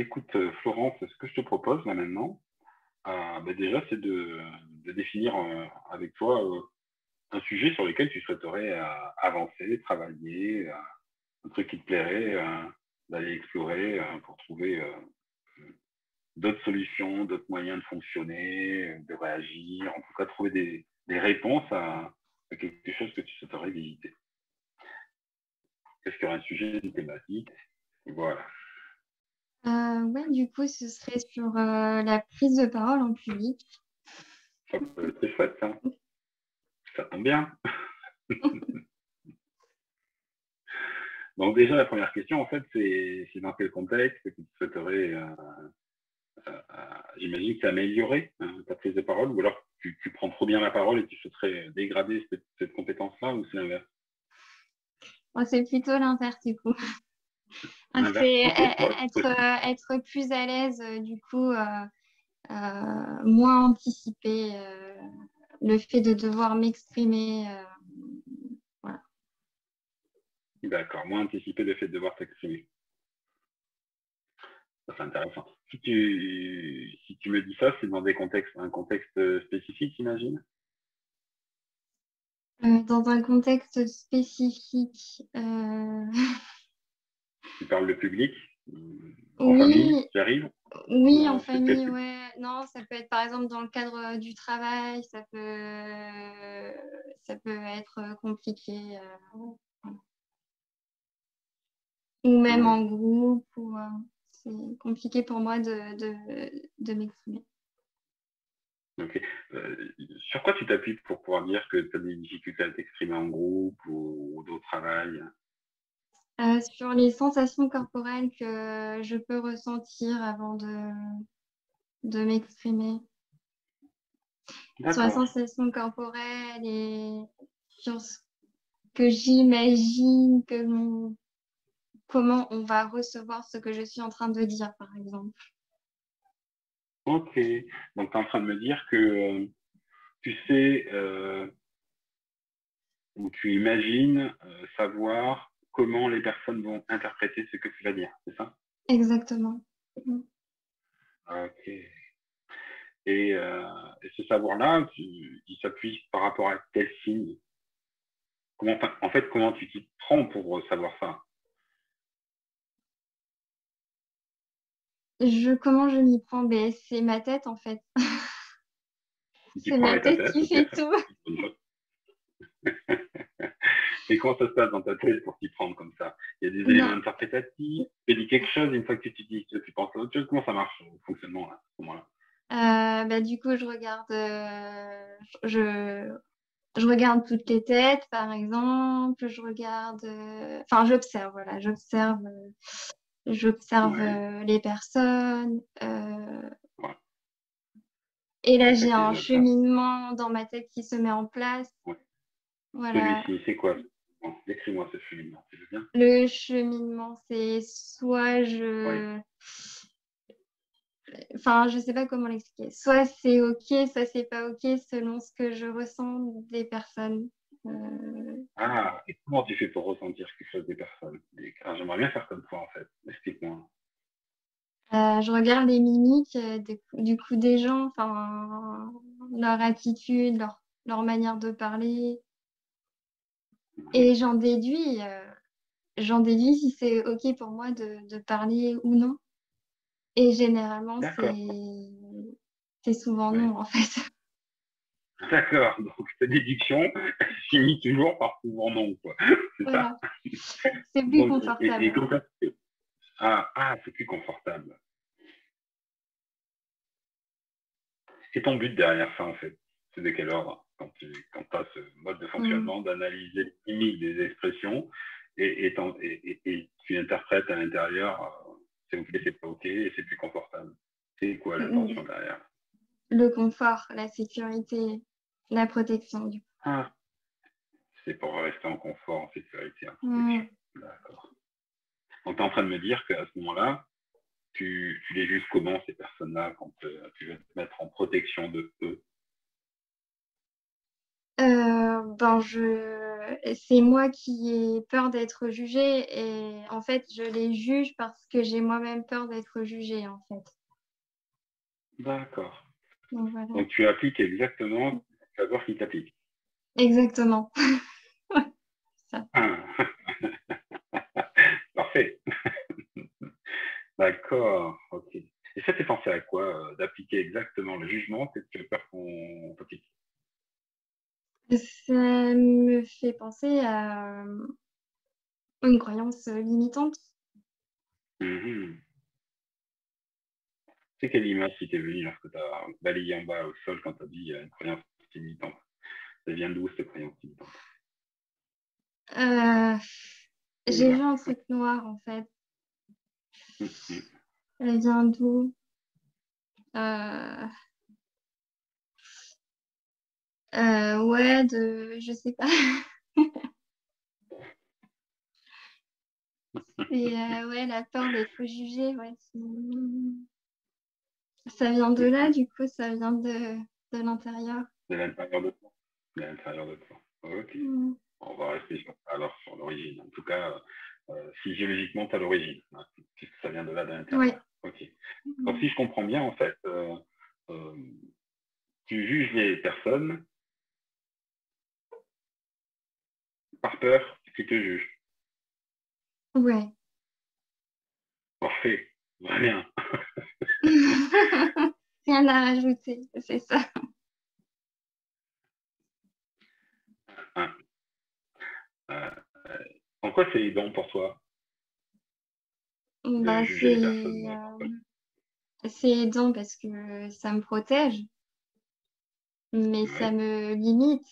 Écoute, Florence, ce que je te propose là maintenant, déjà, c'est de définir avec toi un sujet sur lequel tu souhaiterais avancer, travailler, un truc qui te plairait, d'aller explorer pour trouver d'autres solutions, d'autres moyens de fonctionner, de réagir, en tout cas trouver des réponses à quelque chose que tu souhaiterais visiter. Est-ce qu'il y aura un sujet, une thématique? Voilà. Ouais, du coup, ce serait sur la prise de parole en public. C'est chouette, ça tombe bien. Donc déjà, la première question, en fait, c'est dans quel contexte que tu souhaiterais, j'imagine, que tu améliorer ta prise de parole, ou alors tu prends trop bien la parole et tu souhaiterais dégrader cette compétence-là, ou c'est l'inverse? Bon, c'est plutôt l'inverse, du coup. L'inverse, C'est ok. Bon, être plus à l'aise, du coup, moins anticiper le fait de devoir m'exprimer. Voilà. d'accord, moins anticiper le fait de devoir s'exprimer. Ça, c'est intéressant. Si tu me dis ça, c'est dans un contexte spécifique, j'imagine? Dans un contexte spécifique, Tu parles de public, en famille, oui, qui arrive, ou oui, en c'est quel famille, public? ouais. Non, ça peut être par exemple dans le cadre du travail, ça peut être compliqué. Ou même en groupe, c'est compliqué pour moi de m'exprimer. Ok. Sur quoi tu t'appuies pour pouvoir dire que tu as des difficultés à t'exprimer en groupe ou au travail? Sur les sensations corporelles que je peux ressentir avant de m'exprimer, sur les D'accord. sensations corporelles et sur ce que j'imagine comment on va recevoir ce que je suis en train de dire, par exemple. Ok. Donc, tu es en train de me dire que tu sais ou tu imagines savoir comment les personnes vont interpréter ce que tu vas dire, c'est ça? Exactement. Ok. Et, et ce savoir-là, il s'appuie par rapport à quel signe? En fait, comment tu t'y prends pour savoir ça? Comment je m'y prends? Ben, c'est ma tête, en fait. Tu t'y C'est prends ma avec ta tête tête, qui ok, fait ça, tout. c'est une bonne chose. Et comment ça se passe dans ta tête pour t'y prendre comme ça? Il y a des éléments Non. interprétatifs, tu dis quelque chose, une fois que tu dis que tu penses à autre chose, comment ça marche, le fonctionnement là, à ce moment-là? Bah, du coup, je regarde, je, je regarde toutes les têtes, par exemple. Je regarde, enfin, j'observe, voilà, j'observe Ouais, les personnes. ouais, Et là, j'ai ok, un j'observe. cheminement dans ma tête qui se met en place. Ouais. Voilà. Celui-ci, c'est quoi? Bon, décris-moi ce cheminement, tu veux bien? Le cheminement, c'est soit Oui. enfin, je sais pas comment l'expliquer. Soit c'est OK, soit c'est pas OK selon ce que je ressens des personnes. Euh, Ah, et comment tu fais pour ressentir quelque chose des personnes? Ah, j'aimerais bien faire comme toi en fait. Explique-moi. je regarde les mimiques du coup des gens, enfin leur attitude, leur manière de parler, Mhm. et j'en déduis si c'est OK pour moi de parler ou non. Et généralement, D'accord. c'est souvent Oui. non, en fait. D'accord. Donc, ta déduction finit toujours par souvent non, quoi. C'est ça? Voilà, c'est plus Donc, et confortable. comme ça, c'est plus confortable. C'est ton but derrière ça, en fait. C'est de quel ordre quand tu as ce mode de Mm. fonctionnement d'analyser les limites des expressions et tu interprètes à l'intérieur, c'est ok, c'est pas ok, et c'est plus confortable. C'est quoi Mm. l'intention derrière? Le confort, la sécurité, la protection du coup. Ah, c'est pour rester en confort, en sécurité, en protection. Mm. D'accord. Donc, tu es en train de me dire qu'à ce moment-là, tu les juges comment, ces personnes-là, quand tu veux te mettre en protection de eux? Ben, c'est moi qui ai peur d'être jugée et en fait, je les juge parce que j'ai moi-même peur d'être jugée, en fait. D'accord. Donc voilà. Donc, tu appliques exactement la peur qui t'applique. Exactement. Ça. Ah. Parfait. D'accord. Ok. Et ça t'est pensé à quoi d'appliquer exactement le jugement que tu as peur qu'on t'applique? Ça me fait penser à une croyance limitante. Mhm. C'est quelle image qui t'est venue lorsque tu as balayé en bas au sol quand tu as dit une croyance limitante? Ça vient d'où cette croyance limitante? Euh, j'ai Oula. vu un truc noir, en fait. Mhm. Elle vient d'où? Euh, ouais, je sais pas. Et ouais, la peur d'être jugée, ouais. Ça vient de là, du coup, ça vient de l'intérieur. De l'intérieur de toi. De l'intérieur de toi. Ok. Mm. On va rester sur, alors sur l'origine. En tout cas, physiologiquement, tu as l'origine, hein, puisque ça vient de là, de Ouais. l'intérieur. Ok. Donc, Mm. si je comprends bien, en fait, euh, tu juges les personnes par peur qu'ils te jugent. Ouais. Parfait. Très bien. Rien à rajouter, c'est ça. Hein. Euh, en quoi c'est aidant pour toi de Bah, juger les personnes par peur? c'est aidant parce que ça me protège, mais ça Oui, me limite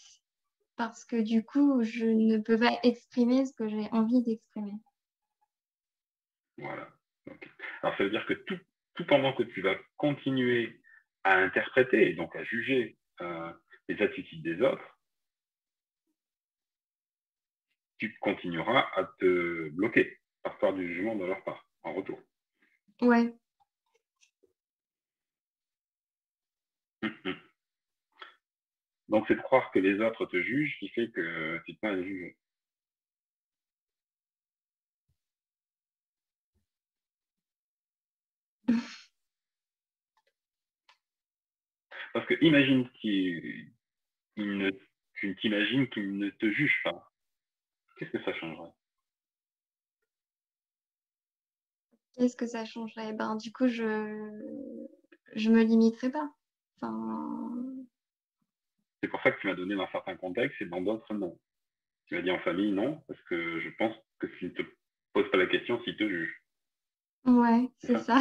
parce que du coup, je ne peux pas exprimer ce que j'ai envie d'exprimer. voilà. Ok. Alors, ça veut dire que tout pendant que tu vas continuer à interpréter, et donc à juger les attitudes des autres, tu continueras à te bloquer par peur du jugement de leur part, en retour. Ouais. Donc, c'est de croire que les autres te jugent qui fait que tu te mets à les juger. Parce que imagine tu t'imagines qu'ils ne te jugent pas. Qu'est-ce que ça changerait? Qu'est-ce que ça changerait? Ben, du coup, je me limiterai pas. Enfin, C'est pour ça que tu m'as donné dans certains contextes et dans d'autres, non. Tu m'as dit en famille, non, parce que je pense que s'ils ne te posent pas la question, s'ils te jugent. ouais, C'est c'est ça? ça.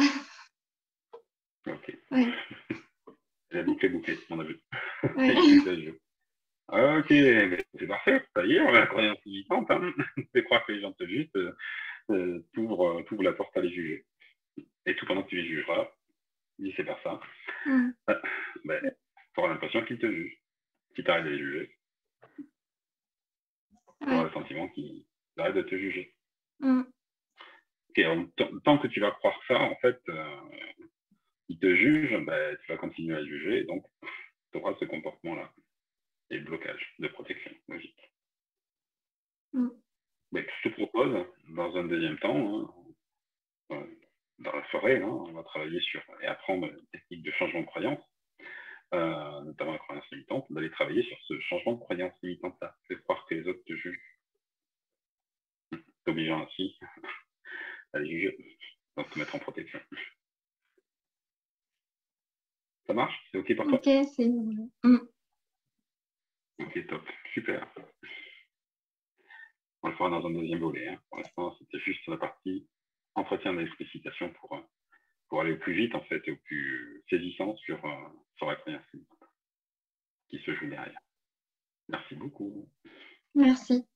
Ok. Ouais, J'ai bouclé bouclé, on a vu. ouais, J'ai bouclé le jeu. Ok, mais c'est parfait. Ça y est, on a la croyance limitante. Hein. C'est croire que les gens te jugent, t'ouvres la porte à les juger. Et tout pendant que tu les jugeras, dis c'est pas ça. mm, Ben, tu auras l'impression qu'ils te jugent. Si tu arrêtes de les juger, tu auras ouais, le sentiment qu'ils arrêtent de te juger. mm, Et tant que tu vas croire ça, en fait, ils te jugent, ben, tu vas continuer à juger, donc tu auras ce comportement-là. Et blocage de protection, logique. mm, Mais je te propose, dans un deuxième temps, hein, dans la forêt, hein, on va travailler sur et apprendre une technique de changement de croyance, notamment la croyance limitante, d'aller travailler sur ce changement de croyance limitante-là, de croire que les autres te jugent, t'obligeant ainsi à les juger, donc te mettre en protection. Ça marche? C'est OK pour toi? ok, c'est bon. Mm, OK, top, super. On le fera dans un deuxième volet. Hein. Pour l'instant, c'était juste la partie entretien d'explicitation pour aller au plus vite, en fait, et au plus saisissant sur la croyance qui se joue derrière. Merci beaucoup. merci.